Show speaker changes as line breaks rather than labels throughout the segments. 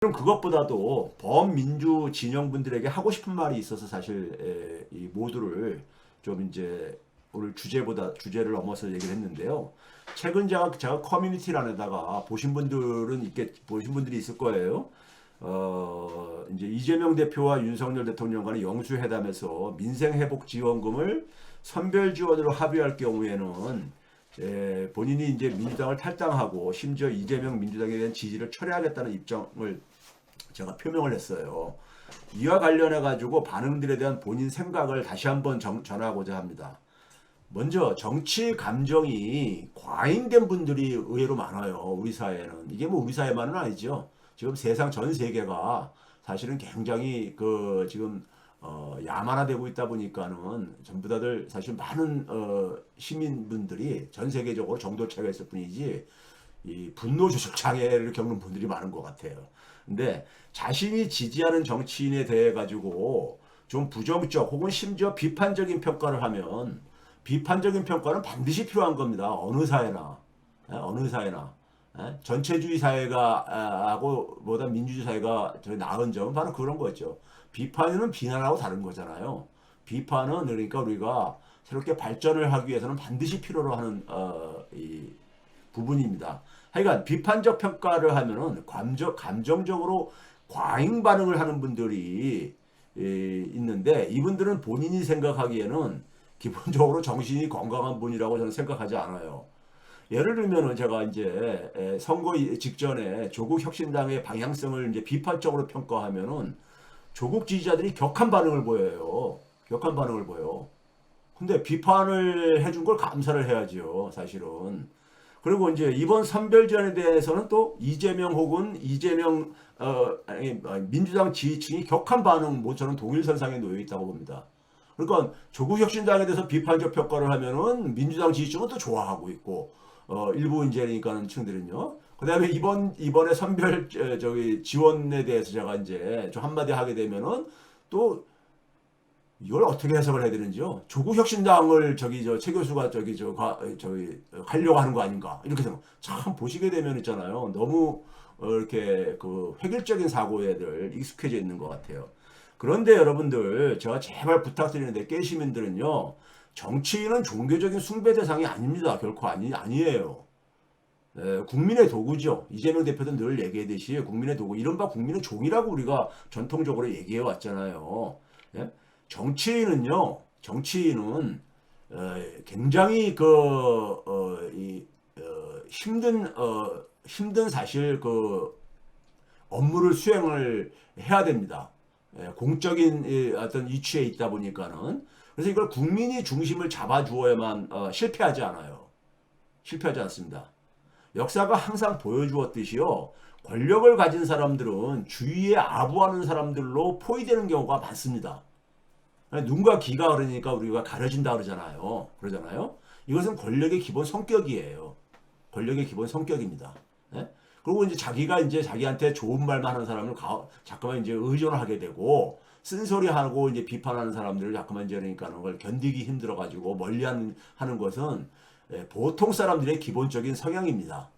그럼 그것보다도 범민주 진영분들에게 하고 싶은 말이 있어서 사실 이 모두를 좀 이제 오늘 주제를 넘어서 얘기를 했는데요. 최근 제가 커뮤니티란에다가 보신 분들이 있을 거예요. 이제 이재명 대표와 윤석열 대통령 간의 영수회담에서 민생회복지원금을 선별 지원으로 합의할 경우에는 본인이 이제 민주당을 탈당하고 심지어 이재명 민주당에 대한 지지를 철회하겠다는 입장을 제가 표명을 했어요. 이와 관련해 가지고 반응들에 대한 본인 생각을 다시 한번 전하고자 합니다. 먼저 정치 감정이 과잉된 분들이 의외로 많아요. 우리 사회에는. 이게 뭐 우리 사회만은 아니죠. 지금 세상 전 세계가 사실은 굉장히 지금 야만화되고 있다 보니까는 전부 다들 사실 많은 시민분들이 전 세계적으로 정도 차이가 있을 뿐이지 이 분노 조절 장애를 겪는 분들이 많은 것 같아요. 근데 자신이 지지하는 정치인에 대해 가지고 좀 부정적 혹은 심지어 비판적인 평가를 하면 비판적인 평가는 반드시 필요한 겁니다. 어느 사회나 어느 사회나 전체주의 사회가 하고 보다 민주주의 사회가 더 나은 점은 바로 그런 거죠. 비판은 비난하고 다른 거잖아요. 비판은 그러니까 우리가 새롭게 발전을 하기 위해서는 반드시 필요로 하는 이 부분입니다. 하여간 비판적 평가를 하면은 감정적으로 과잉 반응을 하는 분들이 있는데 이분들은 본인이 생각하기에는 기본적으로 정신이 건강한 분이라고 저는 생각하지 않아요. 예를 들면은 제가 이제 선거 직전에 조국 혁신당의 방향성을 이제 비판적으로 평가하면은 조국 지지자들이 격한 반응을 보여요. 격한 반응을 보여. 근데 비판을 해준 걸 감사를 해야지요, 사실은. 그리고 이제 이번 선별전에 대해서는 또 이재명 혹은 민주당 지지층이 격한 반응, 뭐 저는 동일선상에 놓여 있다고 봅니다. 그러니까 조국 혁신당에 대해서 비판적 평가를 하면은 민주당 지지층은 또 좋아하고 있고, 일부 이제 그러니까는 층들은요. 그다음에 이번에 선별 저기 지원에 대해서 제가 이제 좀 한마디 하게 되면은 또 이걸 어떻게 해석을 해야 되는지요? 조국 혁신당을 최 교수가 하려고 하는 거 아닌가? 이렇게 생각. 참 보시게 되면 있잖아요. 너무 이렇게 획일적인 사고에들 익숙해져 있는 것 같아요. 그런데 여러분들 제가 제발 부탁드리는데 깨시민들은요. 정치인은 종교적인 숭배 대상이 아닙니다. 결코 아니에요. 국민의 도구죠. 이재명 대표도 늘 얘기했듯이 국민의 도구, 이른바 국민의 종이라고 우리가 전통적으로 얘기해 왔잖아요. 예? 정치인은 굉장히 힘든 사실 업무를 수행을 해야 됩니다. 공적인 어떤 위치에 있다 보니까는. 그래서 이걸 국민이 중심을 잡아주어야만 실패하지 않아요. 실패하지 않습니다. 역사가 항상 보여주었듯이요. 권력을 가진 사람들은 주위에 아부하는 사람들로 포위되는 경우가 많습니다. 눈과 귀가 그러니까 우리가 가려진다 그러잖아요. 이것은 권력의 기본 성격이에요. 권력의 기본 성격입니다. 예? 그리고 이제 자기가 이제 자기한테 좋은 말만 하는 사람을 자꾸만 이제 의존하게 되고 쓴소리하고 이제 비판하는 사람들을 자꾸만 이제 그러니까 그걸 견디기 힘들어 가지고 하는 것은 보통 사람들의 기본적인 성향입니다.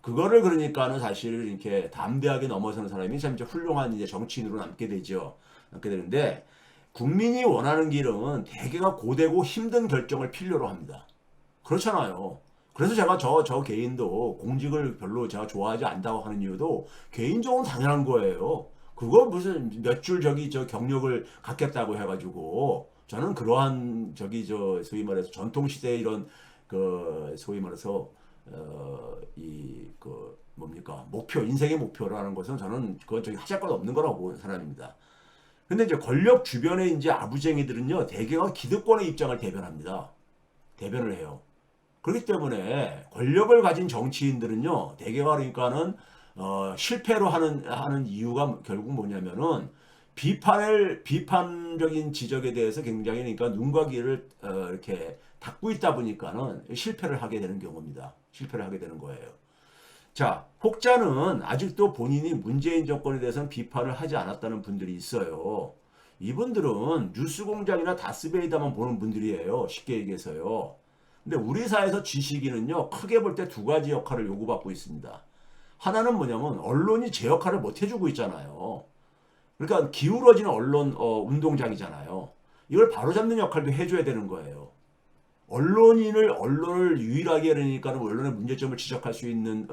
그거를 그러니까는 사실 이렇게 담대하게 넘어서는 사람이 참 이제 훌륭한 이제 정치인으로 남게 되죠. 남게 되는데 국민이 원하는 길은 대개가 고되고 힘든 결정을 필요로 합니다. 그렇잖아요. 그래서 제가 저 개인도 공직을 별로 제가 좋아하지 않다고 하는 이유도 개인적으로 당연한 거예요. 그거 무슨 몇 줄 저 경력을 갖겠다고 해가지고 저는 그러한 소위 말해서 전통시대 이런 소위 말해서 뭡니까 인생의 목표라는 것은 저는 그건 하실 것 없는 거라고 보는 사람입니다. 근데 이제 권력 주변에 이제 아부쟁이들은요, 대개가 기득권의 입장을 대변을 해요. 그렇기 때문에 권력을 가진 정치인들은요, 대개가 그러니까는, 실패로 하는 이유가 결국 뭐냐면은, 비판적인 지적에 대해서 굉장히 그러니까 눈과 귀를, 이렇게 닫고 있다 보니까는 실패를 하게 되는 경우입니다. 실패를 하게 되는 거예요. 자, 혹자는 아직도 본인이 문재인 정권에 대해서는 비판을 하지 않았다는 분들이 있어요. 이분들은 뉴스공장이나 다스베이다만 보는 분들이에요. 쉽게 얘기해서요. 근데 우리 사회에서 지식인은요, 크게 볼 때 두 가지 역할을 요구받고 있습니다. 하나는 뭐냐면 언론이 제 역할을 못 해주고 있잖아요. 그러니까 기울어지는 언론 운동장이잖아요. 이걸 바로잡는 역할도 해줘야 되는 거예요. 언론을 유일하게 그러니까는 언론의 문제점을 지적할 수 있는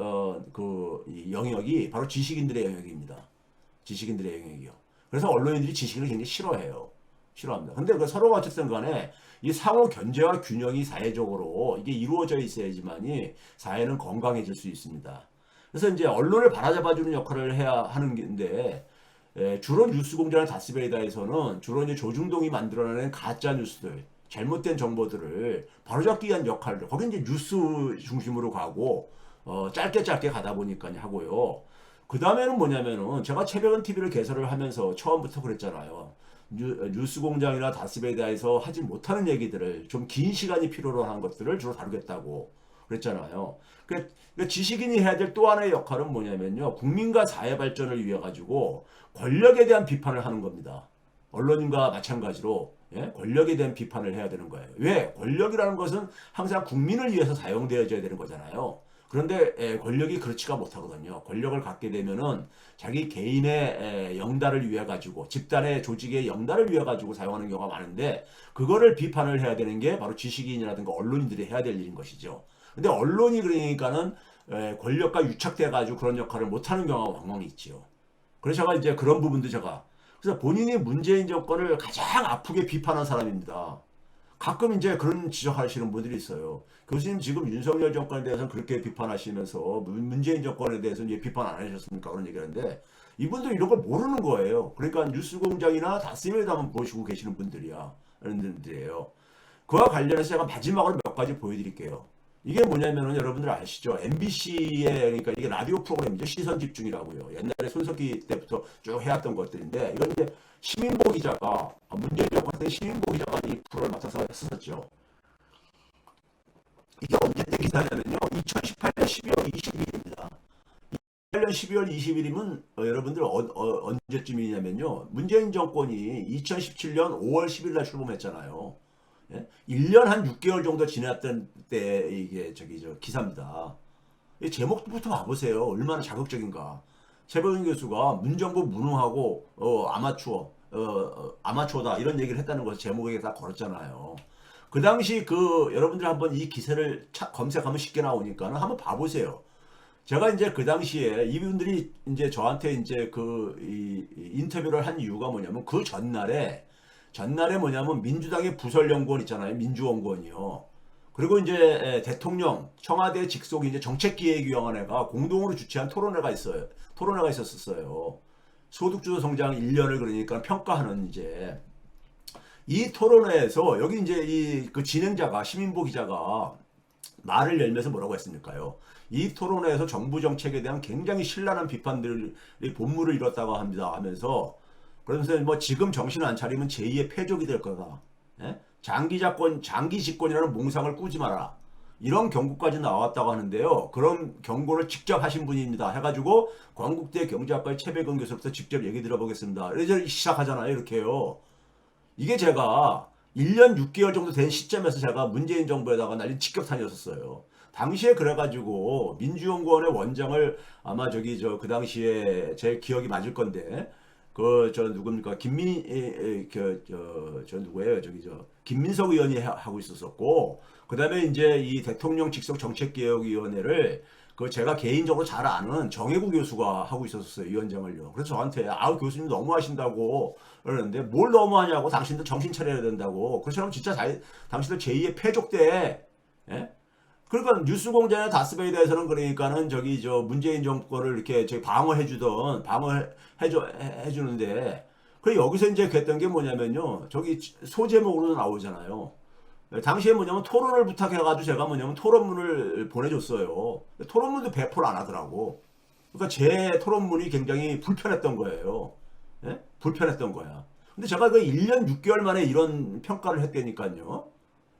이 영역이 바로 지식인들의 영역입니다. 지식인들의 영역이요. 그래서 언론인들이 지식을 굉장히 싫어해요. 싫어합니다. 근데 그 서로가 어쨌든 간에 이 상호 견제와 균형이 사회적으로 이게 이루어져 있어야지만이 사회는 건강해질 수 있습니다. 그래서 이제 언론을 바라잡아주는 역할을 해야 하는 건데 주로 뉴스공장의 다스베이다에서는 주로 이제 조중동이 만들어내는 가짜 뉴스들, 잘못된 정보들을 바로잡기 위한 역할을 거기 이제 뉴스 중심으로 가고 짧게 가다 보니까 하고요. 그 다음에는 뭐냐면은 제가 최백은 TV를 개설을 하면서 처음부터 그랬잖아요. 뉴스공장이나 다스베이다에서 하지 못하는 얘기들을 좀 긴 시간이 필요로 하는 것들을 주로 다루겠다고 그랬잖아요. 그러니까 지식인이 해야 될 또 하나의 역할은 뭐냐면요. 국민과 사회 발전을 위해 가지고 권력에 대한 비판을 하는 겁니다. 언론인과 마찬가지로 권력에 대한 비판을 해야 되는 거예요. 왜? 권력이라는 것은 항상 국민을 위해서 사용되어져야 되는 거잖아요. 그런데 권력이 그렇지가 못하거든요. 권력을 갖게 되면은 자기 개인의 영달을 위해 가지고 집단의 조직의 영달을 위해 가지고 사용하는 경우가 많은데 그거를 비판을 해야 되는 게 바로 지식인이라든가 언론인들이 해야 될 일인 것이죠. 근데 언론이 그러니까는 권력과 유착돼 가지고 그런 역할을 못하는 경우가 왕왕 있지요. 그래서 제가 이제 그런 부분도 제가 그래서 본인이 문재인 정권을 가장 아프게 비판한 사람입니다. 가끔 이제 그런 지적하시는 분들이 있어요. 교수님 지금 윤석열 정권에 대해서는 그렇게 비판하시면서 문재인 정권에 대해서는 왜 비판 안 하셨습니까? 그런 얘기를 하는데 이분들 이런 걸 모르는 거예요. 그러니까 뉴스공장이나 다스메에도 한번 보시고 계시는 분들이야. 이런 분들이에요. 그와 관련해서 제가 마지막으로 몇 가지 보여드릴게요. 이게 뭐냐면은 여러분들 아시죠? MBC의 그러니까 이게 라디오 프로그램이죠. 시선 집중이라고요. 옛날에 손석희 때부터 쭉 해왔던 것들인데 이건 이제 시민보 기자가 문재인 정권 때 시민보 기자가 이 프로를 맡아서 했었죠. 이게 언제 때 기사냐면요. 2018년 12월 20일입니다. 2018년 12월 20일이면 여러분들 언제쯤이냐면요. 문재인 정권이 2017년 5월 10일 날 출범했잖아요. 예? 1년 한 6개월 정도 지났던 때 이게 저 기사입니다. 이 제목부터 봐보세요. 얼마나 자극적인가. 최백은 교수가 문정부 무능하고 아마추어다 이런 얘기를 했다는 것을 제목에 다 걸었잖아요. 그 당시 여러분들 한번 이 기사를 검색하면 쉽게 나오니까 한번 봐보세요. 제가 이제 그 당시에 이분들이 이제 저한테 이제 이 인터뷰를 한 이유가 뭐냐면 그 전날에 뭐냐면 민주당의 부설연구원 있잖아요. 민주연구원이요. 그리고 이제 대통령 청와대 직속 이제 정책기획위원회가 공동으로 주최한 토론회가 있어요. 토론회가 있었어요. 소득주도 성장 1년을 그러니까 평가하는 이제 이 토론회에서 여기 이제 그 진행자가 시민보 기자가 말을 열면서 뭐라고 했습니까요? 이 토론회에서 정부 정책에 대한 굉장히 신랄한 비판들이 본물을 이뤘다고 합니다 하면서 그러면서 뭐 지금 정신 안 차리면 제2의 패족이 될 거다. 예? 장기 집권이라는 몽상을 꾸지 마라. 이런 경고까지 나왔다고 하는데요. 그런 경고를 직접 하신 분입니다. 해가지고 건국대 경제학과의 최백은 교수로부터 직접 얘기 들어보겠습니다. 이제 시작하잖아요. 이렇게요. 이게 제가 1년 6개월 정도 된 시점에서 제가 문재인 정부에다가 날린 직격탄이었어요. 당시에 그래가지고 민주연구원의 원장을 아마 그 당시에 제 기억이 맞을 건데 누굽니까? 누구예요? 김민석 의원이 하고 있었었고, 그 다음에 이제 이 대통령 직속 정책개혁위원회를 제가 개인적으로 잘 아는 정혜구 교수가 하고 있었어요. 위원장을요. 그래서 저한테, 교수님 너무 하신다고 그러는데, 뭘 너무 하냐고, 당신들 정신 차려야 된다고. 그처럼 진짜 당신들 제2의 패족대, 예? 그러니까 뉴스공장이나 다스베이다에서는 그러니까는 문재인 정권을 이렇게 방어해주는데 그 여기서 이제 그랬던 게 뭐냐면요. 소제목으로 나오잖아요. 당시에 뭐냐면 토론을 부탁해가지고 제가 뭐냐면 토론문을 보내줬어요. 토론문도 배포를 안 하더라고. 그러니까 제 토론문이 굉장히 불편했던 거예요. 예? 불편했던 거야. 근데 제가 1년 6개월 만에 이런 평가를 했다니까요.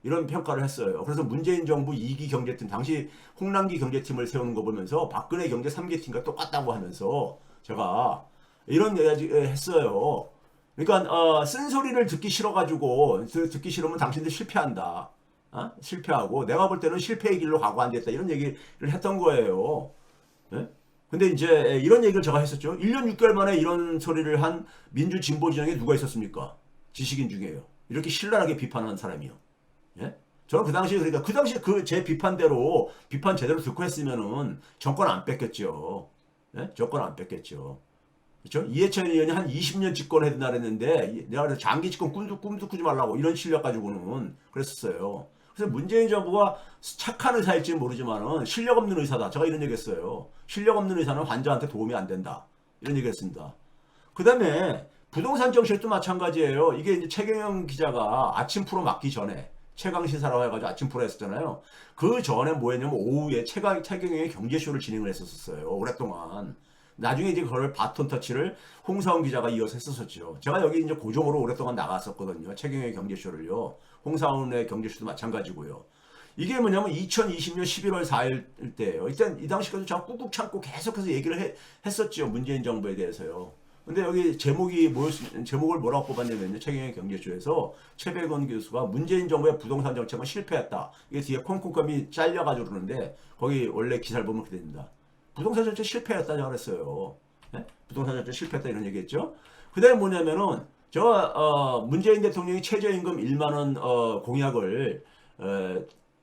이런 평가를 했어요. 그래서 문재인 정부 2기 경제팀, 당시 홍남기 경제팀을 세우는 거 보면서 박근혜 경제 3기 팀과 똑같다고 하면서 제가 이런 얘기 했어요. 그러니까 쓴소리를 듣기 싫어가지고 듣기 싫으면 당신들 실패한다. 실패하고 내가 볼 때는 실패의 길로 가고 안 됐다. 이런 얘기를 했던 거예요. 네? 근데 이제 이런 얘기를 제가 했었죠. 1년 6개월 만에 이런 소리를 한 민주 진보 진영에 누가 있었습니까? 지식인 중에요. 이렇게 신랄하게 비판한 사람이요. 예? 저는 그 당시에 그러니까 그 당시에 그 제 비판대로 비판 제대로 듣고 했으면은 정권 안 뺏겼죠. 예? 정권 안 뺏겼죠. 그렇죠? 이해찬 의원이 한 20년 집권해야 된다 그랬는데 내가 그래서 장기 집권 꿈도 꾸지 말라고 이런 실력 가지고는 그랬었어요. 그래서 문재인 정부가 착한 의사일지는 모르지만은 실력 없는 의사다. 제가 이런 얘기했어요. 실력 없는 의사는 환자한테 도움이 안 된다. 이런 얘기했습니다. 그 다음에 부동산 정책도 마찬가지예요. 이게 이제 최경영 기자가 아침 프로 맡기 전에 최강 시사라고 해가지고 아침 프로 했었잖아요. 그 전에 뭐 했냐면 오후에 최경영의 경제쇼를 진행을 했었어요. 오랫동안. 나중에 이제 그걸 바톤 터치를 홍사훈 기자가 이어서 했었었죠. 제가 여기 이제 고정으로 오랫동안 나갔었거든요. 최경영의 경제쇼를요. 홍사훈의 경제쇼도 마찬가지고요. 이게 뭐냐면 2020년 11월 4일 때예요. 일단 이 당시까지 제가 꾹꾹 참고 계속해서 얘기를 했었죠. 문재인 정부에 대해서요. 근데 여기 제목을 뭐라고 뽑았냐면요. 최경영 경제쇼에서 최백원 교수가 문재인 정부의 부동산 정책은 실패했다. 이게 뒤에 콩콩감이 잘려가지고 그러는데 거기 원래 기사를 보면 그렇게 됩니다. 부동산 정책 실패했다고 그랬어요. 네? 부동산 정책 실패했다 이런 얘기했죠. 그 다음에 뭐냐면은 제가 문재인 대통령이 최저임금 1만 원 공약을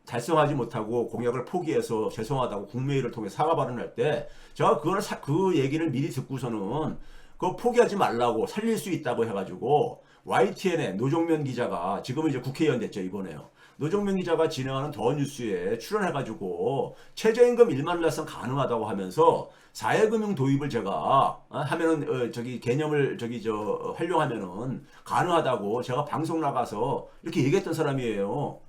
달성하지 못하고 공약을 포기해서 죄송하다고 국무회의를 통해 사과 발언할 때 제가 그 얘기를 미리 듣고서는 그거 포기하지 말라고 살릴 수 있다고 해가지고 YTN의 노종면 기자가 지금은 이제 국회의원 됐죠 이번에요. 노종면 기자가 진행하는 더 뉴스에 출연해가지고 최저임금 1만 원 달성 가능하다고 하면서 사회금융 도입을 제가 하면은 저기 개념을 활용하면은 가능하다고 제가 방송 나가서 이렇게 얘기했던 사람이에요.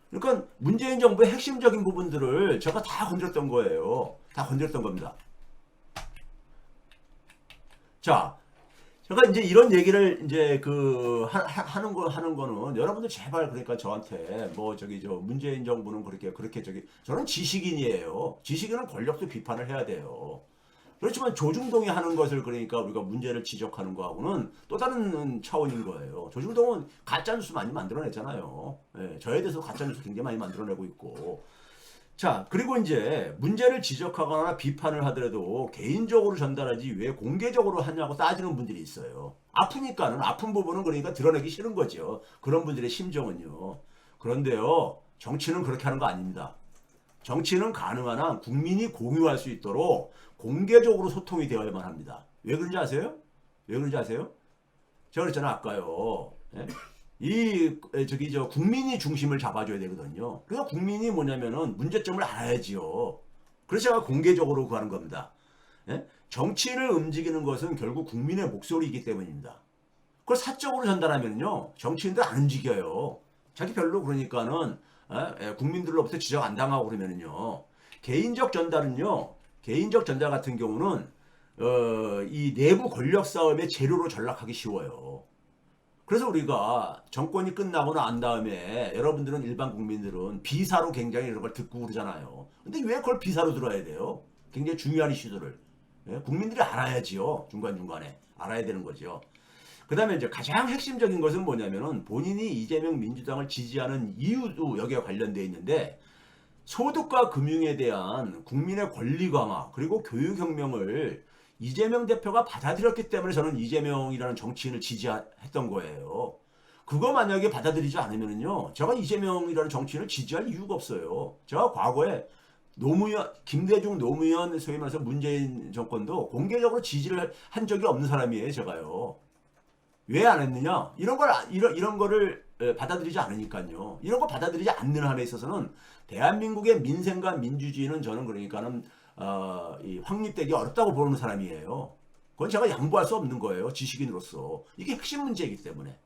그러니까 문재인 정부의 핵심적인 부분들을 제가 다 건드렸던 거예요. 다 건드렸던 겁니다. 자, 제가 이제 이런 얘기를 이제 하는 거는 여러분들 제발 그러니까 저한테 뭐 저 문재인 정부는 그렇게 저는 지식인이에요. 지식인은 권력도 비판을 해야 돼요. 그렇지만 조중동이 하는 것을 그러니까 우리가 문제를 지적하는 거하고는 또 다른 차원인 거예요. 조중동은 가짜뉴스 많이 만들어냈잖아요. 예, 저에 대해서 가짜뉴스 굉장히 많이 만들어내고 있고. 자, 그리고 이제 문제를 지적하거나 비판을 하더라도 개인적으로 전달하지 왜 공개적으로 하냐고 따지는 분들이 있어요. 아프니까는 아픈 부분은 그러니까 드러내기 싫은 거죠. 그런 분들의 심정은요. 그런데요, 정치는 그렇게 하는 거 아닙니다. 정치는 가능한 한 국민이 공유할 수 있도록 공개적으로 소통이 되어야만 합니다. 왜 그런지 아세요? 왜 그런지 아세요? 제가 그랬잖아 아까요. 예? 국민이 중심을 잡아줘야 되거든요. 그러니까 국민이 뭐냐면은 문제점을 알아야지요. 그래서 제가 공개적으로 그거 하는 겁니다. 예? 정치인을 움직이는 것은 결국 국민의 목소리이기 때문입니다. 그걸 사적으로 전달하면요, 정치인들 안 움직여요. 자기 별로 그러니까는 국민들로부터 지적 안 당하고 그러면은요, 개인적 전달 같은 경우는 이 내부 권력 싸움의 재료로 전락하기 쉬워요. 그래서 우리가 정권이 끝나고 난 다음에 여러분들은 일반 국민들은 비사로 굉장히 이런 걸 듣고 그러잖아요. 근데 왜 그걸 비사로 들어야 돼요? 굉장히 중요한 이슈들을. 예? 국민들이 알아야지요. 중간중간에. 알아야 되는 거죠. 그 다음에 이제 가장 핵심적인 것은 뭐냐면은 본인이 이재명 민주당을 지지하는 이유도 여기에 관련되어 있는데 소득과 금융에 대한 국민의 권리 강화 그리고 교육혁명을 이재명 대표가 받아들였기 때문에 저는 이재명이라는 정치인을 지지했던 거예요. 그거 만약에 받아들이지 않으면요, 제가 이재명이라는 정치인을 지지할 이유가 없어요. 제가 과거에 김대중 노무현 소위 말해서 문재인 정권도 공개적으로 지지를 한 적이 없는 사람이에요, 제가요. 왜 안 했느냐? 이런 거를 받아들이지 않으니까요. 이런 거 받아들이지 않는 한에 있어서는 대한민국의 민생과 민주주의는 저는 그러니까는 확립되기 어렵다고 보는 사람이에요. 그건 제가 양보할 수 없는 거예요. 지식인으로서. 이게 핵심 문제이기 때문에.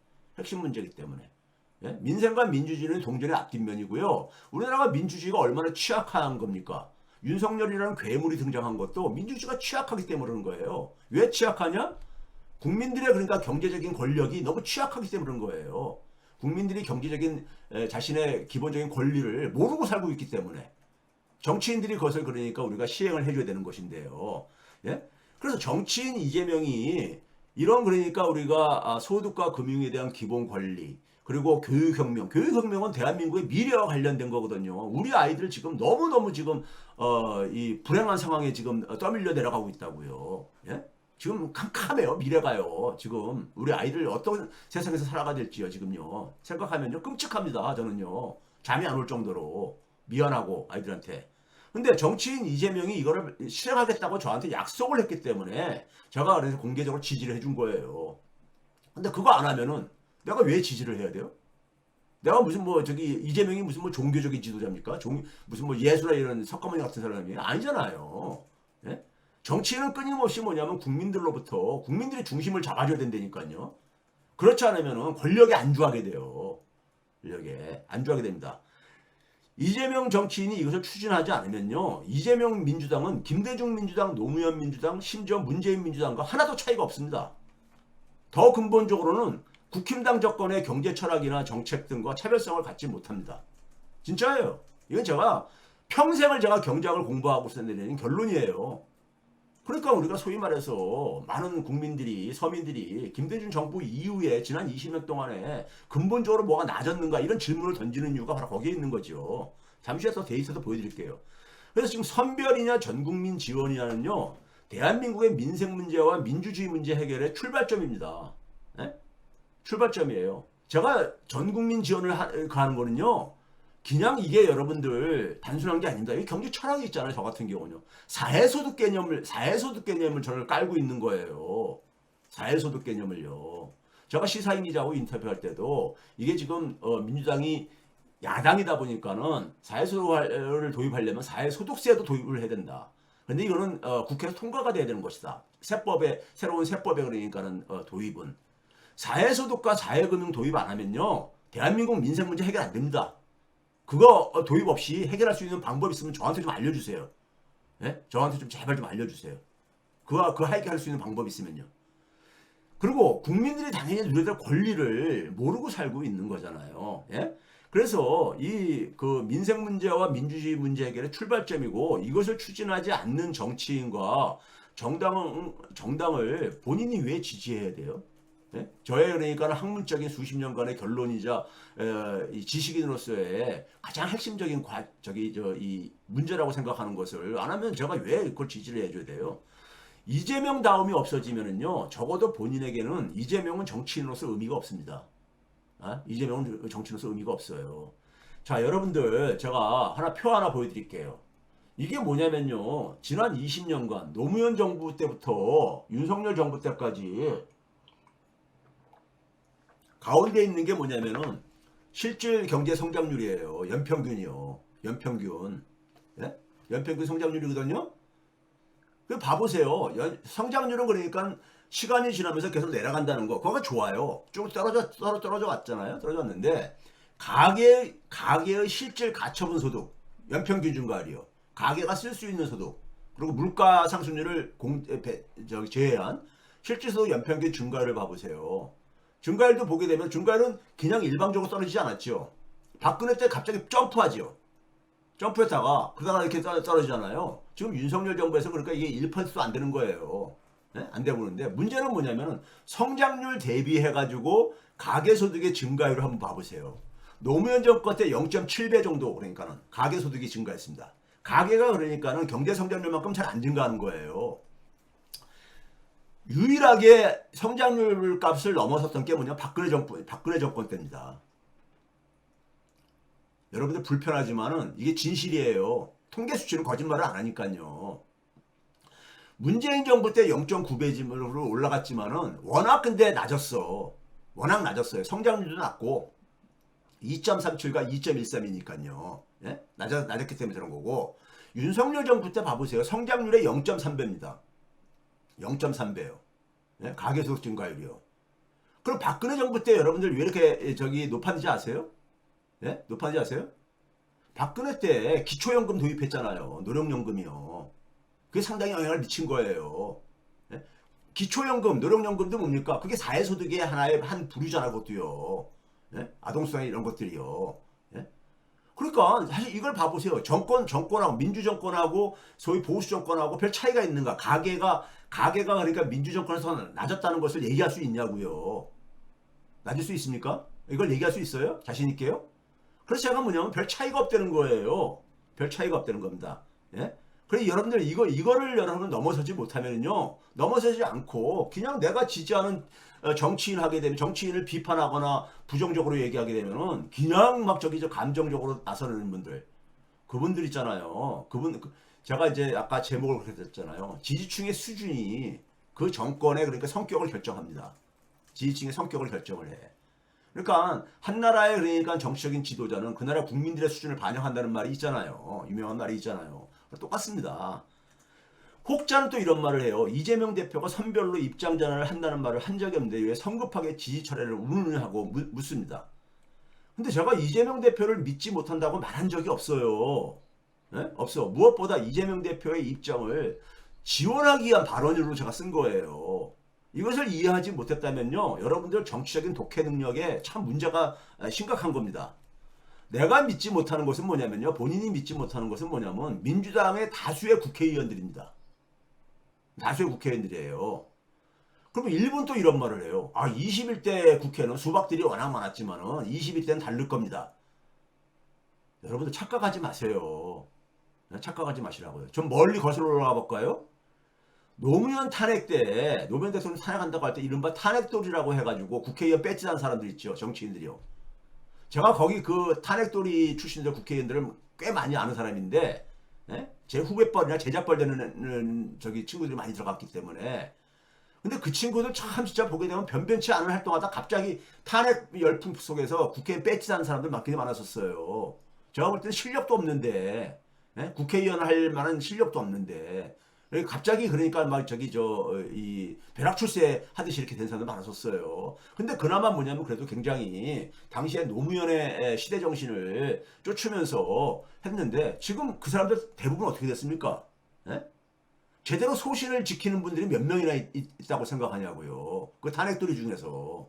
예? 민생과 민주주의는 동전의 앞뒷면이고요. 우리나라가 민주주의가 얼마나 취약한 겁니까? 윤석열이라는 괴물이 등장한 것도 민주주의가 취약하기 때문에 그런 거예요. 왜 취약하냐? 국민들의 그러니까 경제적인 권력이 너무 취약하기 때문에 그런 거예요. 국민들이 경제적인 자신의 기본적인 권리를 모르고 살고 있기 때문에 정치인들이 그것을 그러니까 우리가 시행을 해줘야 되는 것인데요. 예? 그래서 정치인 이재명이 이런 그러니까 우리가 소득과 금융에 대한 기본 권리 그리고 교육혁명. 교육혁명은 대한민국의 미래와 관련된 거거든요. 우리 아이들 지금 너무너무 지금 이 불행한 상황에 지금 떠밀려 내려가고 있다고요. 예? 지금 캄캄해요. 미래가요. 지금 우리 아이들 어떤 세상에서 살아가 될지요. 지금요. 생각하면요. 끔찍합니다. 저는요. 잠이 안 올 정도로 미안하고 아이들한테. 근데 정치인 이재명이 이거를 실행하겠다고 저한테 약속을 했기 때문에 제가 그래서 공개적으로 지지를 해준 거예요. 근데 그거 안 하면은 내가 왜 지지를 해야 돼요? 내가 무슨 뭐 저기 이재명이 무슨 뭐 종교적인 지도자입니까? 무슨 뭐 예술이나 이런 석가모니 같은 사람이 아니잖아요. 예? 정치인은 끊임없이 뭐냐면 국민들로부터 국민들이 중심을 잡아줘야 된다니까요. 그렇지 않으면은 권력에 안주하게 돼요. 권력에 안주하게 됩니다. 이재명 정치인이 이것을 추진하지 않으면요. 이재명 민주당은 김대중 민주당, 노무현 민주당, 심지어 문재인 민주당과 하나도 차이가 없습니다. 더 근본적으로는 국힘당 정권의 경제 철학이나 정책 등과 차별성을 갖지 못합니다. 진짜예요. 이건 제가 평생을 제가 경제학을 공부하고 내리는 결론이에요. 그러니까 우리가 소위 말해서 많은 국민들이 서민들이 김대중 정부 이후에 지난 20년 동안에 근본적으로 뭐가 나아졌는가 이런 질문을 던지는 이유가 바로 거기에 있는 거죠. 잠시 후에 더 데이터도 보여드릴게요. 그래서 지금 선별이냐 전국민 지원이냐는요. 대한민국의 민생 문제와 민주주의 문제 해결의 출발점입니다. 네? 출발점이에요. 제가 전국민 지원을 가는 거는요. 그냥 이게 여러분들 단순한 게 아닙니다. 이 경제 철학이 있잖아요. 저 같은 경우는요. 사회소득 개념을 저를 깔고 있는 거예요. 사회소득 개념을요. 제가 시사인 기자하고 인터뷰할 때도 이게 지금 민주당이 야당이다 보니까는 사회소득을 도입하려면 사회소득세도 도입을 해야 된다. 근데 이거는 국회에서 통과가 돼야 되는 것이다. 새로운 세법에 그러니까는 도입은. 사회소득과 사회금융 도입 안 하면요. 대한민국 민생 문제 해결 안 됩니다. 그거 도입 없이 해결할 수 있는 방법 있으면 저한테 좀 알려주세요. 예? 저한테 좀 제발 좀 알려주세요. 그거 해결할 수 있는 방법 있으면요. 그리고 국민들이 당연히 누려야 될 권리를 모르고 살고 있는 거잖아요. 예? 그래서 이 그 민생 문제와 민주주의 문제 해결의 출발점이고 이것을 추진하지 않는 정치인과 정당을 본인이 왜 지지해야 돼요? 네? 저의 그러니까 학문적인 수십 년간의 결론이자 이 지식인으로서의 가장 핵심적인 이 문제라고 생각하는 것을 안 하면 제가 왜 그걸 지지를 해줘야 돼요? 이재명 다음이 없어지면은요 적어도 본인에게는 이재명은 정치인으로서 의미가 없습니다. 이재명은 정치인으로서 의미가 없어요. 자 여러분들 제가 표 하나 보여드릴게요. 이게 뭐냐면요 지난 20년간 노무현 정부 때부터 윤석열 정부 때까지 가운데 있는 게 뭐냐면은 실질 경제 성장률이에요. 연평균이요. 연평균. 예? 연평균 성장률이거든요. 그 봐보세요. 성장률은 그러니까 시간이 지나면서 계속 내려간다는 거. 그거 좋아요. 쭉 떨어져 왔잖아요. 떨어졌는데 가계의 실질 가처분 소득 연평균 증가율이요. 가계가 쓸 수 있는 소득 그리고 물가 상승률을 제외한 실질 소득 연평균 증가율을 봐보세요. 증가율도 보게 되면 증가율은 그냥 일방적으로 떨어지지 않았죠. 박근혜 때 갑자기 점프하죠. 점프했다가 그러다가 이렇게 떨어지잖아요. 지금 윤석열 정부에서 그러니까 이게 1%도 안 되는 거예요. 네? 안 되고 있는데 문제는 뭐냐면은 성장률 대비해가지고 가계소득의 증가율을 한번 봐보세요. 노무현 정권 때 0.7배 정도 그러니까는 가계소득이 증가했습니다. 가계가 그러니까는 경제 성장률만큼 잘 안 증가하는 거예요. 유일하게 성장률 값을 넘어섰던 게 뭐냐 박근혜 정권 때입니다. 여러분들 불편하지만은 이게 진실이에요. 통계 수치는 거짓말을 안 하니까요. 문재인 정부 때 0.9배로 올라갔지만은 워낙 근데 낮았어. 워낙 낮았어요. 성장률도 낮고 2.37과 2.13이니까요. 예? 낮았기 때문에 그런 거고 윤석열 정부 때 봐보세요. 성장률의 0.3배입니다. 0.3배요. 예? 가계소득 증가율이요. 그럼 박근혜 정부 때 여러분들 왜 이렇게 높았는지 아세요? 예? 높았는지 아세요? 박근혜 때 기초연금 도입했잖아요. 노령연금이요. 그게 상당히 영향을 미친 거예요. 예? 기초연금, 노령연금도 뭡니까? 그게 사회소득의 하나의 한 부류잖아, 그것도요. 예? 아동수당 이런 것들이요. 예? 그러니까 사실 이걸 봐보세요. 정권하고 민주정권하고 소위 보수정권하고 별 차이가 있는가? 가계가 그러니까 민주정권에서 낮았다는 것을 얘기할 수 있냐고요. 낮을 수 있습니까? 이걸 얘기할 수 있어요? 자신 있게요? 그래서 제가 뭐냐면 별 차이가 없다는 거예요. 별 차이가 없다는 겁니다. 예? 그래 여러분들 이거를 여러분 넘어서지 못하면요, 넘어서지 않고 그냥 내가 지지하는 정치인 하게 되면, 정치인을 비판하거나 부정적으로 얘기하게 되면은 그냥 막 저기 저 감정적으로 나서는 분들, 그분들 있잖아요. 제가 이제 아까 제목을 그렇게 했잖아요. 지지층의 수준이 그 정권의 그러니까 성격을 결정합니다. 지지층의 성격을 결정을 해. 그러니까 한 나라의 그러니까 정치적인 지도자는 그 나라 국민들의 수준을 반영한다는 말이 있잖아요. 유명한 말이 있잖아요. 똑같습니다. 혹자는 또 이런 말을 해요. 이재명 대표가 선별로 입장 전환을 한다는 말을 한 적이 없는데 왜 성급하게 지지 철회를 운운하고 묻습니다. 근데 제가 이재명 대표를 믿지 못한다고 말한 적이 없어요. 네? 없어. 무엇보다 이재명 대표의 입장을 지원하기 위한 발언으로 제가 쓴 거예요. 이것을 이해하지 못했다면요, 여러분들 정치적인 독해 능력에 참 문제가 심각한 겁니다. 내가 믿지 못하는 것은 뭐냐면요, 본인이 믿지 못하는 것은 뭐냐면 민주당의 다수의 국회의원들입니다. 다수의 국회의원들이에요. 그러면 일본 또 이런 말을 해요. 21대 국회는 수박들이 워낙 많았지만은 22대는 다를 겁니다. 여러분들 착각하지 마세요. 착각하지 마시라고요. 좀 멀리 거슬러 올라가 볼까요? 노무현 탄핵 때, 노무현 대통령 탄핵한다고 할 때 이른바 탄핵돌이라고 해가지고 국회의원 배지한 사람들 있죠. 정치인들이요. 제가 거기 그 탄핵돌이 출신들 국회의원들을 꽤 많이 아는 사람인데, 제 후배뻘이나 제자뻘 되는 저기 친구들이 많이 들어갔기 때문에. 근데 그 친구들 참 진짜 보게 되면 변변치 않은 활동하다 갑자기 탄핵 열풍 속에서 국회에 배지한 사람들 많긴 많았었어요. 제가 볼 때는 실력도 없는데, 국회의원 할 만한 실력도 없는데, 갑자기 그러니까 막 저기 이 벼락 출세 하듯이 이렇게 된 사람들 많았었어요. 근데 그나마 뭐냐면 그래도 굉장히 당시에 노무현의 시대 정신을 쫓으면서 했는데, 지금 그 사람들 대부분 어떻게 됐습니까? 제대로 소신을 지키는 분들이 몇 명이나 있다고 생각하냐고요. 그 탄핵돌이 중에서.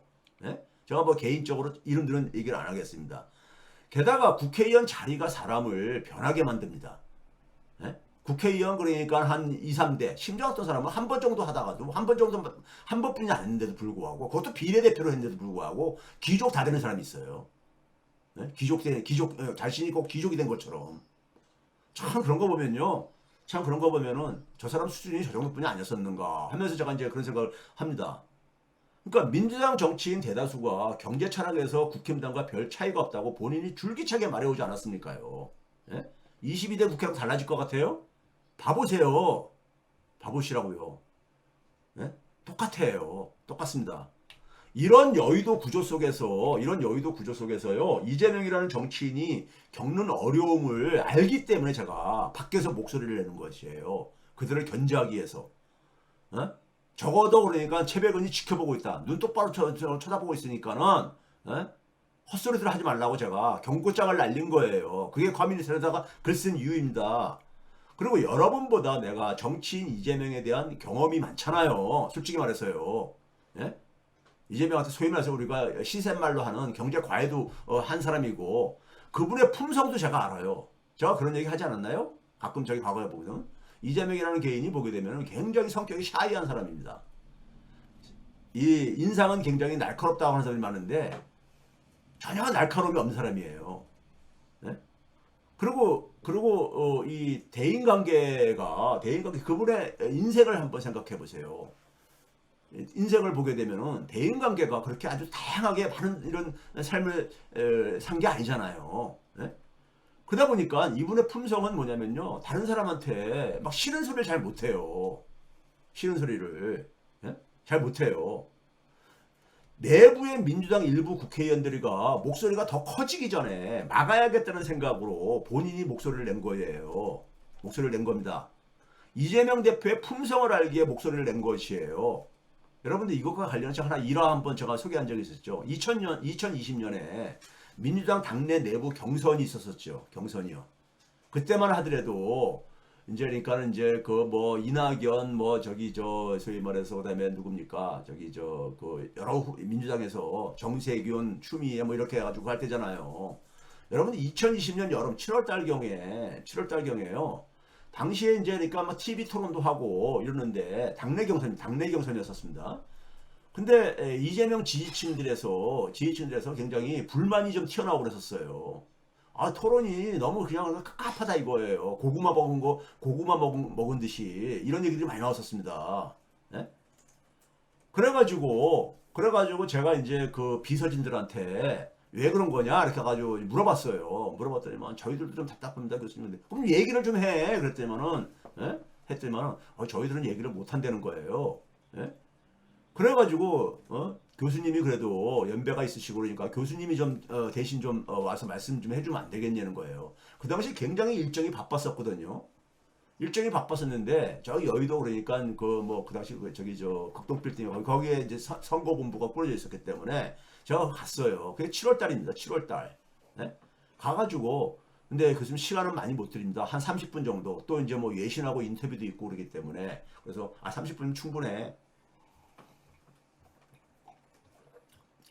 제가 뭐 개인적으로 이름들은 얘기를 안 하겠습니다. 게다가 국회의원 자리가 사람을 변하게 만듭니다. 국회의원 그러니까 한 2, 3대, 심지어 어떤 사람은 한 번 정도 하다가도 한 번뿐이 안 했는데도 불구하고, 그것도 비례대표로 했는데도 불구하고 귀족 다 되는 사람이 있어요. 귀족 자신이 꼭 귀족이 된 것처럼. 참 그런 거 보면요, 참 그런 거 보면은 저 사람 수준이 저 정도뿐이 아니었었는가 하면서 제가 이제 그런 생각을 합니다. 그러니까 민주당 정치인 대다수가 경제 철학에서 국힘당과 별 차이가 없다고 본인이 줄기차게 말해오지 않았습니까요? 22대 국회랑 달라질 것 같아요? 봐보세요. 봐보시라고요. 똑같아요. 똑같습니다. 이런 여의도 구조 속에서요, 이재명이라는 정치인이 겪는 어려움을 알기 때문에 제가 밖에서 목소리를 내는 것이에요. 그들을 견제하기 위해서. 적어도 그러니까 최백은이 지켜보고 있다. 눈 똑바로 쳐다보고 있으니까는, 헛소리들 하지 말라고 제가 경고장을 날린 거예요. 그게 커뮤니티에다가 글 쓴 이유입니다. 그리고 여러분보다 내가 정치인 이재명에 대한 경험이 많잖아요. 솔직히 말해서요. 이재명한테 소위 말해서 우리가 시샘말로 하는 경제 과외도 한 사람이고, 그분의 품성도 제가 알아요. 제가 그런 얘기 하지 않았나요? 가끔 저기 과거에 보거든. 이재명이라는 개인이 보게 되면 굉장히 성격이 샤이한 사람입니다. 이 인상은 굉장히 날카롭다고 하는 사람이 많은데 전혀 날카로움이 없는 사람이에요. 그리고 이 대인관계 그분의 인생을 한번 생각해 보세요. 인생을 보게 되면은 대인관계가 그렇게 아주 다양하게 많은 이런 삶을 산 게 아니잖아요. 그러다 보니까 이분의 품성은 뭐냐면요, 다른 사람한테 막 싫은 소리를 잘 못해요. 싫은 소리를 잘 못해요. 내부의 민주당 일부 국회의원들이가 목소리가 더 커지기 전에 막아야겠다는 생각으로 본인이 목소리를 낸 거예요. 목소리를 낸 겁니다. 이재명 대표의 품성을 알기에 목소리를 낸 것이에요. 여러분들 이것과 관련해서 하나 일화 한번 제가 소개한 적이 있었죠. 2020년에 민주당 당내 내부 경선이 있었었죠. 경선이요. 그때만 하더라도 이제 그러니까는 이제 그 뭐 이낙연 뭐 저기 소위 말해서 그다음에 누굽니까, 저기 그 여러 민주당에서 정세균, 추미애 뭐 이렇게 해가지고 할 때잖아요. 여러분 2020년 여름 7월달경에요. 당시에 이제 그러니까 막 TV 토론도 하고 이러는데 당내 경선이었었습니다. 근데 근데 이재명 지지층들에서 굉장히 불만이 좀 튀어나오고 그랬었어요. 아, 토론이 너무 그냥 깝깝하다 이거예요. 고구마 먹은 듯이 이런 얘기들이 많이 나왔었습니다. 예? 그래가지고 제가 이제 그 비서진들한테 왜 그런 거냐 이렇게 해가지고 물어봤어요. 물어봤더니만 저희들도 좀 답답합니다 교수님. 그럼 얘기를 좀 해. 그랬더니만은 예? 했더니만은 저희들은 얘기를 못 한다는 거예요. 예? 그래가지고 교수님이 그래도 연배가 있으시고 그러니까 교수님이 좀 대신 좀 와서 말씀 좀 해주면 안 되겠냐는 거예요. 그 당시 굉장히 일정이 바빴었거든요. 일정이 바빴었는데 저기 여의도 그러니까 그 뭐 그 당시 저기 저 극동 빌딩 거기에 이제 선거본부가 꾸려져 있었기 때문에 제가 갔어요. 그게 7월 달입니다. 7월 달. 네? 가가지고 근데 교수님 시간은 많이 못 드립니다. 한 30분 정도. 또 이제 뭐 외신하고 인터뷰도 있고 그러기 때문에 그래서 30분이면 충분해.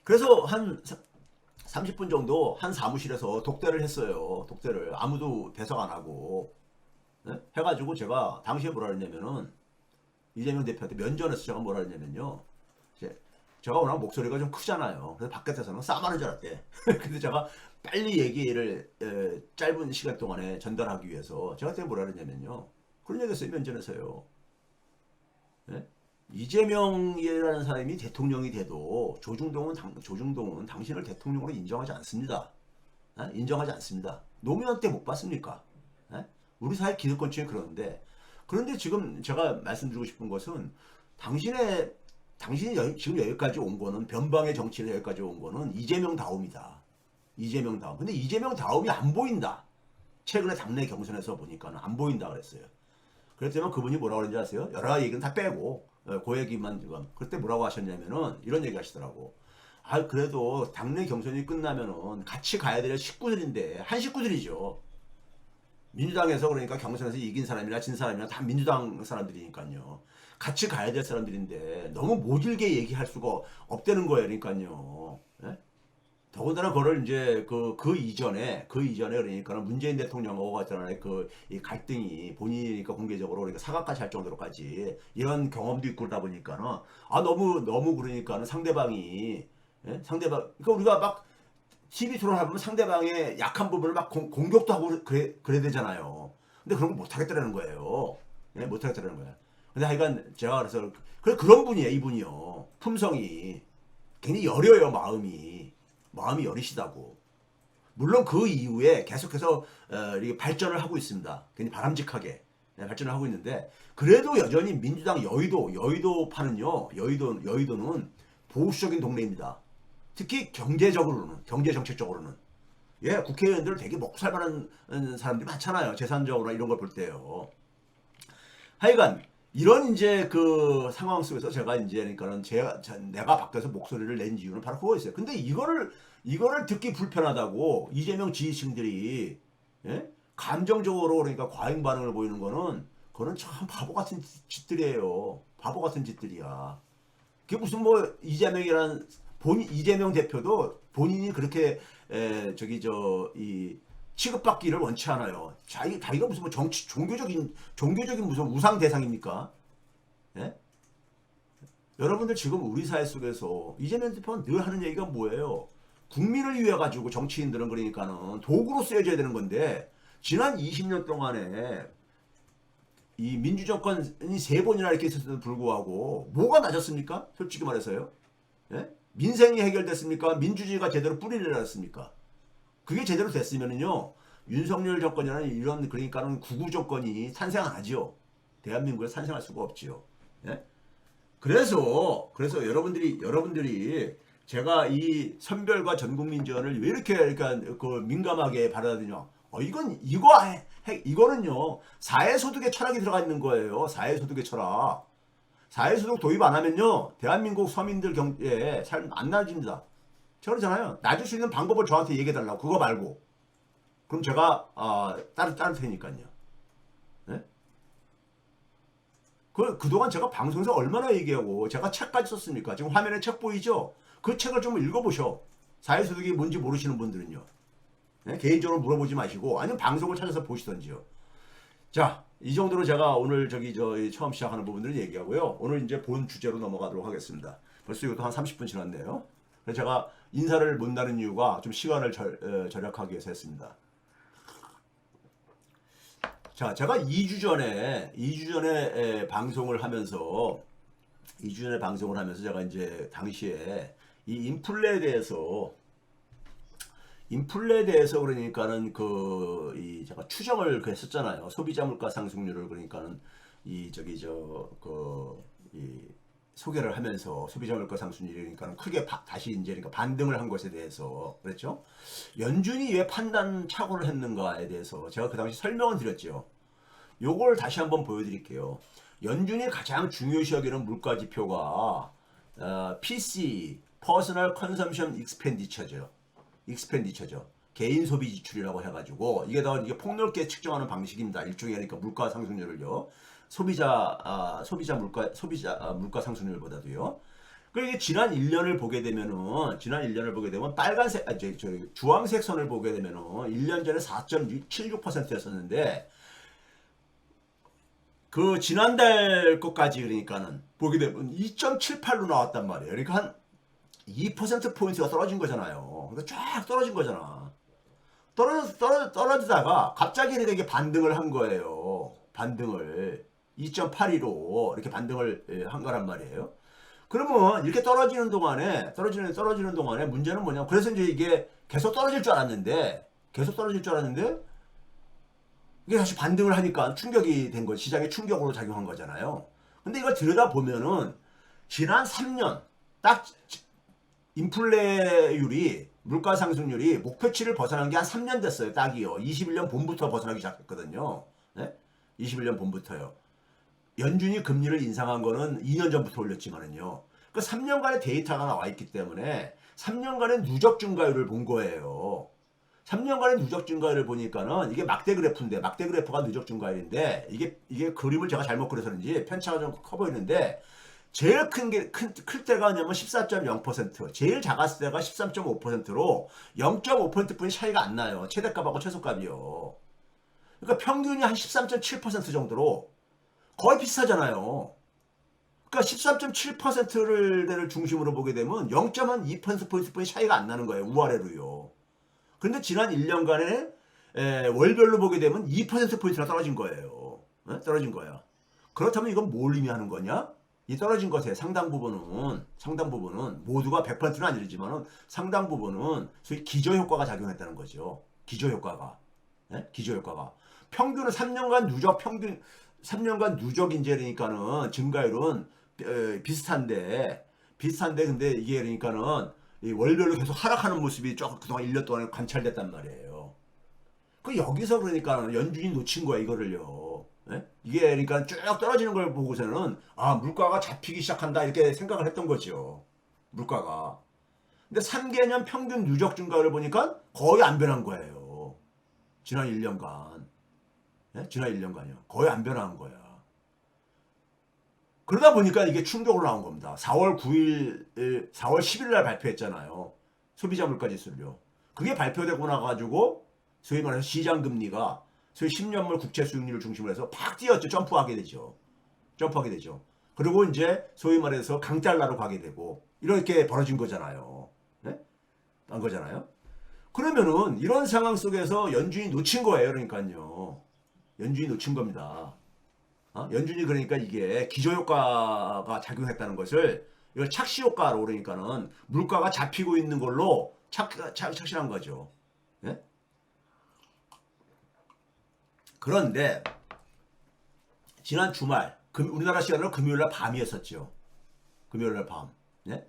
그래서 한 30분 정도 한 사무실에서 독대를 했어요. 독대를 아무도 배석 안 하고 네? 해가지고 제가 당시에 뭐라 그랬냐면은 이재명 대표한테 면전에서 제가 뭐라 그랬냐면요. 제가 워낙 목소리가 좀 크잖아요. 그래서 바깥에서는 싸마는 줄 알았대. 근데 제가 빨리 얘기를 짧은 시간 동안에 전달하기 위해서 제가 그때 뭐라 그랬냐면요. 그런 얘기 했어요. 면전에서요. 네? 이재명이라는 사람이 대통령이 돼도 조중동은 당신을 대통령으로 인정하지 않습니다. 네? 인정하지 않습니다. 노무현 때 못 봤습니까? 네? 우리 사회 기득권층이 그런데 지금 제가 말씀드리고 싶은 것은 당신이 지금 여기까지 온 거는 변방의 정치를 여기까지 온 거는 이재명 다움이다. 이재명 다움. 근데 이재명 다움이 안 보인다. 최근에 당내 경선에서 보니까는 안 보인다 그랬어요. 그랬더니 그분이 뭐라고 그랬는지 아세요? 여러 얘기는 다 빼고 그 얘기만 지금 그때 뭐라고 하셨냐면은 이런 얘기 하시더라고. 그래도 당내 경선이 끝나면은 같이 가야 될 식구들인데 한 식구들이죠. 민주당에서 그러니까 경선에서 이긴 사람이나 진 사람이나 다 민주당 사람들이니까요. 같이 가야 될 사람들인데 너무 모질게 얘기할 수가 없다는 거예요. 그러니까요. 예? 더군다나 그거를 이제 그 이전에 그러니까 문재인 대통령하고 같은 이 갈등이 본인이니까 공개적으로 그러니까 사과까지 할 정도로까지 이런 경험도 있고 그러다 보니까는 너무 그러니까는 상대방이 그러니까 우리가 막 TV 토론하면 상대방의 약한 부분을 막 공격도 하고 그래야 되잖아요. 근데 그런 거 못 하겠다라는 거예요. 예, 못 하겠다라는 거예요. 근데 하여간 제가 그래서 그런 분이에요. 이분이요. 품성이 굉장히 여려요. 마음이 여리시다고. 물론 그 이후에 계속해서 이렇게 발전을 하고 있습니다. 굉장히 바람직하게 발전을 하고 있는데 그래도 여전히 민주당 여의도파는요. 여의도는 보수적인 동네입니다. 특히 경제 정책적으로는 국회의원들 되게 먹고 살만한 사람들이 많잖아요. 재산적으로 이런 걸 볼 때요. 하여간 이런 이제 그 상황 속에서 제가 이제 그러니까는 내가 밖에서 목소리를 낸 이유는 바로 그거였어요. 근데 이거를 듣기 불편하다고 이재명 지지층들이 감정적으로 그러니까 과잉 반응을 보이는 그거는 참 바보 같은 짓들이에요. 바보 같은 짓들이야. 그게 무슨 뭐 이재명 대표도 본인이 그렇게 이 취급받기를 원치 않아요. 자기가 무슨 뭐 종교적인 무슨 우상 대상입니까? 예? 여러분들 지금 우리 사회 속에서 이재명 대표는 늘 하는 얘기가 뭐예요? 국민을 위해 가지고 정치인들은 그러니까는 도구로 쓰여져야 되는 건데 지난 20년 동안에 이 민주정권이 3번이나 이렇게 있었음에도 불구하고 뭐가 낮았습니까? 솔직히 말해서요. 예? 민생이 해결됐습니까? 민주주의가 제대로 뿌리를 내렸습니까? 그게 제대로 됐으면은요, 윤석열 정권이라는 이런 그러니까는 구구 정권이 탄생 안 하죠. 대한민국에 탄생할 수가 없지요. 예? 그래서 여러분들이 제가 이 선별과 전국민주연을 왜 이렇게 그러니까 그 민감하게 받아들이냐? 이거는요 사회소득의 철학이 들어가 있는 거예요. 사회소득의 철학. 사회소득 도입 안 하면요 대한민국 서민들 경제에 삶 안 나아집니다. 제가 그러잖아요. 놔줄 수 있는 방법을 저한테 얘기해달라고. 그거 말고. 그럼 제가 따를 테니까요. 네? 그동안 제가 방송에서 얼마나 얘기하고 제가 책까지 썼습니까? 지금 화면에 책 보이죠? 그 책을 좀 읽어보셔. 사회소득이 뭔지 모르시는 분들은요. 네? 개인적으로 물어보지 마시고 아니면 방송을 찾아서 보시던지요. 자, 이 정도로 제가 오늘 처음 시작하는 부분들을 얘기하고요. 오늘 이제 본 주제로 넘어가도록 하겠습니다. 벌써 이것도 한 30분 지났네요. 그래서 제가 인사를 못 나눈 이유가 좀 시간을 절약하기 위해서 했습니다. 자, 제가 2주 전에 방송을 하면서 2주 전에 방송을 하면서 제가 이제 당시에 이 인플레에 대해서 그러니까는 제가 추정을 했었잖아요. 소비자 물가 상승률을 그러니까는 소개를 하면서 소비자 물가 상승률이니까는 크게 다시 이제 그러니까 반등을 한 것에 대해서 그랬죠. 연준이 왜 판단 착오를 했는가에 대해서 제가 그 당시 설명을 드렸죠. 요걸 다시 한번 보여드릴게요. 연준이 가장 중요시 여기는 물가 지표가 PC, Personal Consumption Expenditure죠. 개인 소비 지출이라고 해가지고 이게 폭넓게 측정하는 방식입니다. 일종의 그러니까 물가 상승률을요. 소비자 물가 상승률보다도요. 그리고 지난 1년을 보게 되면 빨간색 주황색 선을 보게 되면은 1년 전에 4.76%였었는데 그 지난달 것까지 그러니까는 보게 되면 2.78로 나왔단 말이에요. 그러니까 한 2%포인트가 떨어진 거잖아요. 그러니까 쫙 떨어진 거잖아. 떨어지다가 갑자기 이렇게 반등을 한 거예요. 반등을 2.82로 이렇게 반등을 한 거란 말이에요. 그러면 이렇게 떨어지는 동안에 문제는 뭐냐? 그래서 이제 이게 계속 떨어질 줄 알았는데 이게 다시 반등을 하니까 충격이 된 거, 시장에 충격으로 작용한 거잖아요. 근데 이걸 들여다보면은 지난 3년 딱 인플레율이 물가 상승률이 목표치를 벗어난 게 한 3년 됐어요. 딱이요. 21년 봄부터 벗어나기 시작했거든요. 네? 21년 봄부터요. 연준이 금리를 인상한 거는 2년 전부터 올렸지만은요. 그 3년간의 데이터가 나와 있기 때문에 3년간의 누적 증가율을 본 거예요. 3년간의 누적 증가율을 보니까는 이게 막대 그래프인데 막대 그래프가 누적 증가율인데 이게 그림을 제가 잘못 그려서 그런지 편차가 좀 커 보이는데 제일 클 때가 뭐냐면 14.0%, 제일 작았을 때가 13.5%로 0.5%포인트 차이가 안 나요. 최대값하고 최소값이요. 그러니까 평균이 한 13.7% 정도로 거의 비슷하잖아요. 그러니까 13.7%를 중심으로 보게 되면 0.2%포인트 차이가 안 나는 거예요. 우아래로요. 그런데 지난 1년간에 월별로 보게 되면 2%포인트나 떨어진 거예요. 떨어진 거야. 그렇다면 이건 뭘 의미하는 거냐? 이 떨어진 것의 상당 부분은 모두가 100%는 아니지만은 상당 부분은 소위 기저효과가 작용했다는 거죠. 기저효과가. 평균은 3년간 누적 인재니까는 증가율은 비슷한데 근데 이게 그러니까는 이 월별로 계속 하락하는 모습이 조금 그동안 1년 동안 관찰됐단 말이에요. 그 여기서 그러니까 연준이 놓친 거야 이거를요. 예? 이게 그러니까 쭉 떨어지는 걸 보고서는 물가가 잡히기 시작한다 이렇게 생각을 했던 거죠. 물가가. 근데 3개년 평균 누적 증가율을 보니까 거의 안 변한 거예요. 지난 1년간. 예? 지난 1년간이요. 거의 안 변한 거야. 그러다 보니까 이게 충격으로 나온 겁니다. 4월 10일 날 발표했잖아요. 소비자 물가 지수를요. 그게 발표되고 나가지고 소위 말해서 시장 금리가 소위 10년물 국채 수익률을 중심으로 해서 팍 뛰었죠. 점프하게 되죠. 그리고 이제 소위 말해서 강달러로 가게 되고 이렇게 벌어진 거잖아요. 네? 한 거잖아요. 그러면은 이런 상황 속에서 연준이 놓친 거예요. 그러니까요. 연준이 놓친 겁니다. 연준이 그러니까 이게 기저효과가 작용했다는 것을 이걸 착시효과로 그러니까는 물가가 잡히고 있는 걸로 착시한 거죠. 네? 그런데 지난 주말 우리나라 시간으로 금요일날 밤이었었죠. 금요일날 밤. 네?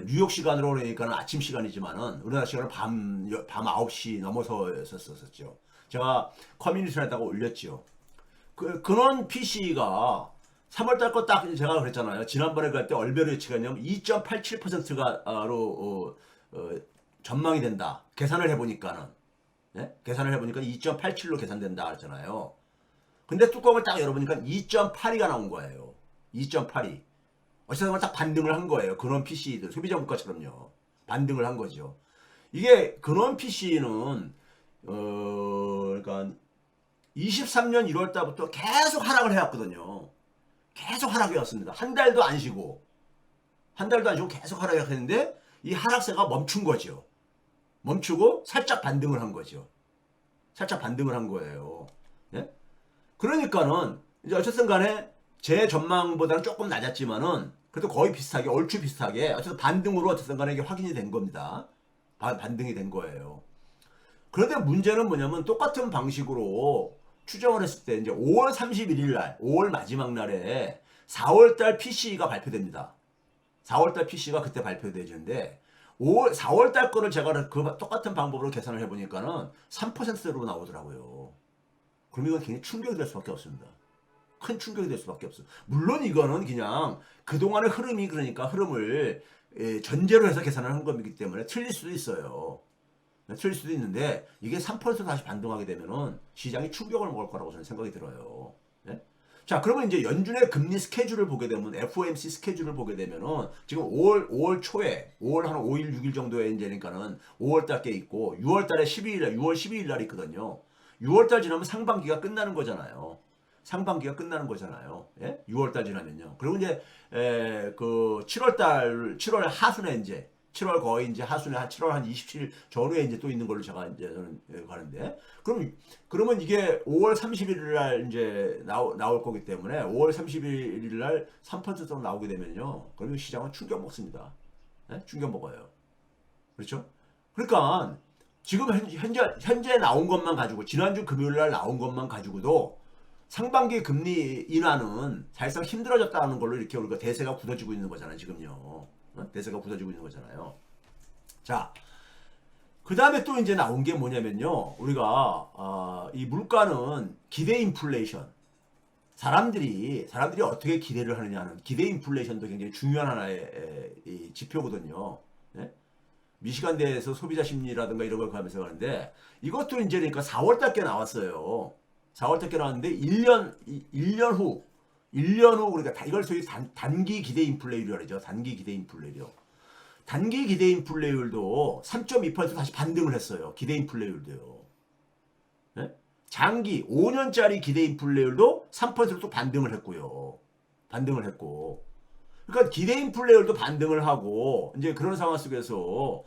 뉴욕 시간으로 그러니까는 아침 시간이지만은 우리나라 시간으로 밤 9시 넘어서였었죠. 제가 커뮤니티에다가 올렸죠. 근원 PC가 3월달 거 딱 제가 그랬잖아요. 지난번에 갈 때 얼베르 예측가 2.87%로 전망이 된다. 계산을 해보니까 2.87로 계산된다 그랬잖아요. 근데 뚜껑을 딱 열어보니까 2.82가 나온 거예요. 2.82. 어쨌든 딱 반등을 한 거예요. 근원 PC들 소비자 물가처럼요. 반등을 한 거죠. 이게 근원 PC는 그러니까 23년 1월 달부터 계속 하락을 해왔거든요. 계속 하락해왔습니다. 한 달도 안 쉬고. 한 달도 안 주고 계속 하락했는데 이 하락세가 멈춘 거죠. 멈추고 살짝 반등을 한 거죠. 살짝 반등을 한 거예요. 예? 그러니까는 이제 어쨌든 간에 제 전망보다는 조금 낮았지만은 그래도 거의 비슷하게 얼추 비슷하게 어쨌든 반등으로 어쨌든 간에 이게 확인이 된 겁니다. 반등이 된 거예요. 그런데 문제는 뭐냐면 똑같은 방식으로 추정을 했을 때 이제 5월 31일 날, 5월 마지막 날에 4월 달 PC가 발표됩니다. 4월 달 PC가 그때 발표되는데 4월 달 거를 제가 그 똑같은 방법으로 계산을 해보니까는 3%로 나오더라고요. 그럼 이건 굉장히 충격이 될 수밖에 없습니다. 큰 충격이 될 수밖에 없어요. 물론 이거는 그냥 그동안의 흐름이 그러니까 흐름을 전제로 해서 계산을 한 거기 때문에 틀릴 수도 있어요. 틀릴 수도 있는데 이게 3% 다시 반등하게 되면은 시장이 충격을 먹을 거라고 저는 생각이 들어요. 네? 자, 그러면 이제 연준의 금리 스케줄을 보게 되면 FOMC 스케줄을 보게 되면은 지금 5월 초에 5월 한 5일 6일 정도에 이제니까는 5월 달께 있고 6월 달에 12일 날 6월 12일 날 있거든요. 6월 달 지나면 상반기가 끝나는 거잖아요. 상반기가 끝나는 거잖아요. 예? 6월 달 지나면요. 그리고 이제 그 7월 하순에 이제 7월 거의 이제 하순에 한 7월 한 27일 전후에 이제 또 있는 걸로 제가 이제 저는 가는데 그러면 이게 5월 31일 날 이제 나올 거기 때문에 5월 31일 날 3%로 나오게 되면요. 그러면 시장은 충격 먹습니다. 네? 충격 먹어요. 그렇죠? 그러니까 지금 현재 나온 것만 가지고 지난주 금요일 날 나온 것만 가지고도 상반기 금리 인하는 사실상 힘들어졌다는 걸로 이렇게 우리가 대세가 굳어지고 있는 거잖아요, 지금요. 대세가 굳어지고 있는 거잖아요. 자, 그 다음에 또 이제 나온 게 뭐냐면요. 우리가, 이 물가는 기대 인플레이션. 사람들이 어떻게 기대를 하느냐는 기대 인플레이션도 굉장히 중요한 하나의 이 지표거든요. 네? 미시간대에서 소비자 심리라든가 이런 걸 가면서 하는데 이것도 이제 그러니까 4월 달께 나왔어요. 4월 달께 나왔는데 1년 후 그러니까 이걸 소위 단기 기대 인플레이율이라고 하죠. 단기 기대 인플레이율. 단기 기대 인플레이율도 3.2% 다시 반등을 했어요. 기대 인플레이율도요. 네? 장기 5년짜리 기대 인플레이율도 3%또 반등을 했고요. 반등을 했고. 그러니까 기대 인플레이율도 반등을 하고 이제 그런 상황 속에서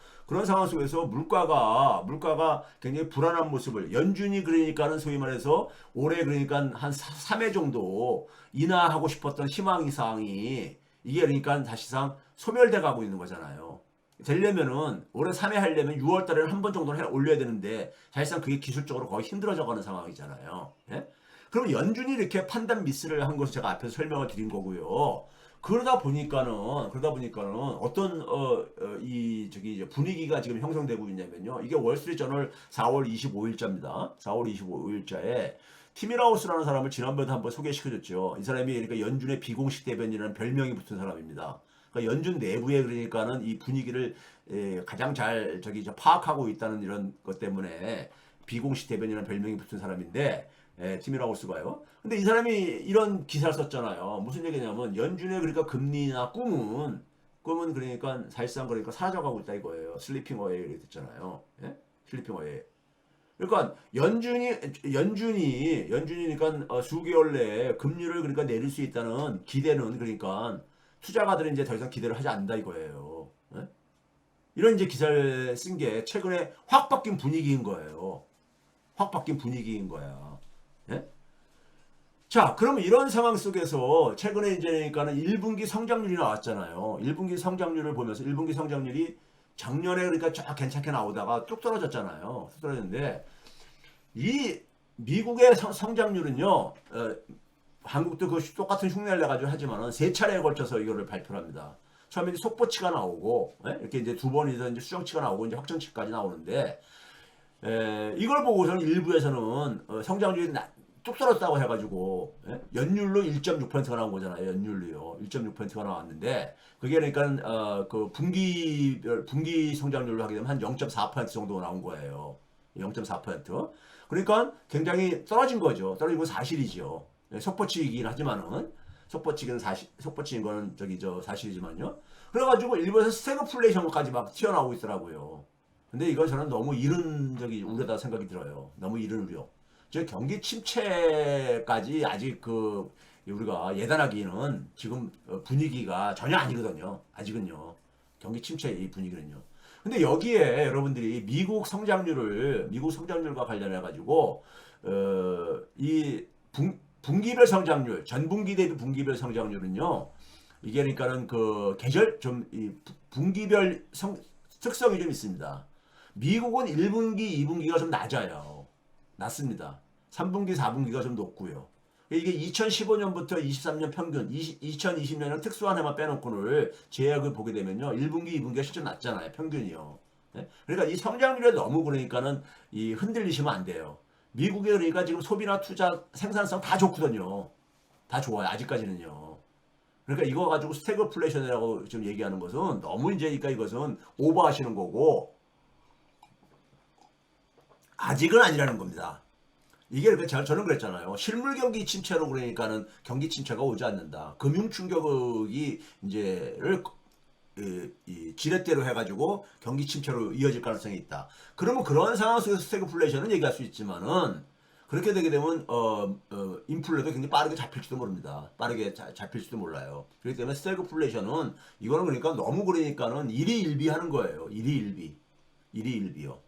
물가가 굉장히 불안한 모습을 연준이 그러니까는 소위 말해서 올해 그러니까 한 3회 정도 인하하고 싶었던 희망 사항이 이게 그러니까 사실상 소멸돼 가고 있는 거잖아요. 되려면은 올해 3회 하려면 6월 달에는 한 번 정도는 올려야 되는데 사실상 그게 기술적으로 거의 힘들어져 가는 상황이잖아요. 예? 그럼 연준이 이렇게 판단 미스를 한 것을 제가 앞에서 설명을 드린 거고요. 그러다 보니까는 어떤 이 저기 분위기가 지금 형성되고 있냐면요. 이게 월스트리트저널 4월 25일자입니다. 4월 25일자에 티미라우스라는 사람을 지난번에 한번 소개시켜줬죠. 이 사람이 그러니까 연준의 비공식 대변인이라는 별명이 붙은 사람입니다. 그러니까 연준 내부에 그러니까는 이 분위기를 가장 잘 파악하고 있다는 이런 것 때문에 비공식 대변인이라는 별명이 붙은 사람인데 티미라우스가요. 근데 이 사람이 이런 기사를 썼잖아요. 무슨 얘기냐면 연준의 그러니까 금리나 꿈은 그러니까 사실상 그러니까 사라져가고 있다 이거예요. 슬리핑 어웨이 이렇게 됐잖아요. 예? 슬리핑 어웨이. 그러니까 연준이 그러니까 수개월 내에 금리를 그러니까 내릴 수 있다는 기대는 그러니까 투자가들은 이제 더 이상 기대를 하지 않는다 이거예요. 예? 이런 이제 기사를 쓴 게 최근에 확 바뀐 분위기인 거예요. 확 바뀐 분위기인 거야. 예? 자, 그러면 이런 상황 속에서 최근에 이제 그러니까는 1분기 성장률이 나왔잖아요. 1분기 성장률을 보면서 1분기 성장률이 작년에 그러니까 쫙 괜찮게 나오다가 뚝 떨어졌잖아요. 뚝 떨어졌는데 이 미국의 성장률은요. 한국도 그 똑같은 흉내를 내가지고 하지만은 세 차례에 걸쳐서 이거를 발표를 합니다. 처음에 이제 속보치가 나오고 이렇게 이제 두 번이서 이제 수정치가 나오고 이제 확정치까지 나오는데 이걸 보고서는 일부에서는 성장률이 뚝 떨어졌다고 해가지고 연율로 1.6%가 나온 거잖아요. 연율로요. 1.6%가 나왔는데 그게 그러니까 그 분기 성장률로 하게 되면 한 0.4% 정도 나온 거예요. 0.4%. 그러니까 굉장히 떨어진 거죠. 떨어진 건 사실이죠. 속보치이긴 하지만은 속보치인 거는 사실이지만요. 그래가지고 일본에서 스태그플레이션까지 막 튀어나오고 있더라고요. 근데 이건 저는 너무 이른 우려다 생각이 들어요. 너무 이른 우려. 저 경기 침체까지 아직 우리가 예단하기는 지금 분위기가 전혀 아니거든요. 아직은요. 경기 침체 이 분위기는요. 근데 여기에 여러분들이 미국 성장률과 관련해 가지고 이 분기별 성장률, 전분기 대비 분기별 성장률은요. 이게 그러니까는 그 계절 좀 이 분기별 특성이 좀 있습니다. 미국은 1분기, 2분기가 좀 낮아요. 낮습니다. 3분기, 4분기가 좀 높고요. 이게 2015년부터 23년 평균, 2020년은 특수한 해만 빼놓고를 제약을 보게 되면요. 1분기, 2분기가 실제 낮잖아요. 평균이요. 네? 그러니까 이 성장률에 너무 그러니까는 이 흔들리시면 안 돼요. 미국에 그러니까 지금 소비나 투자, 생산성 다 좋거든요. 다 좋아요. 아직까지는요. 그러니까 이거 가지고 스태그플레이션이라고 지금 얘기하는 것은 너무 이제 그러니까 이것은 오버하시는 거고 아직은 아니라는 겁니다. 이게 그러니까 저는 그랬잖아요. 실물 경기 침체로 그러니까는 경기 침체가 오지 않는다. 금융 충격이 이제를 이 지렛대로 해가지고 경기 침체로 이어질 가능성이 있다. 그러면 그런 상황 속에서 스태그플레이션은 얘기할 수 있지만은 그렇게 되게 되면 인플레도 굉장히 빠르게 잡힐지도 모릅니다. 빠르게 잡힐지도 몰라요. 그렇기 때문에 스태그플레이션은 이거는 그러니까 너무 그러니까는 일희일비하는 거예요. 일희일비요.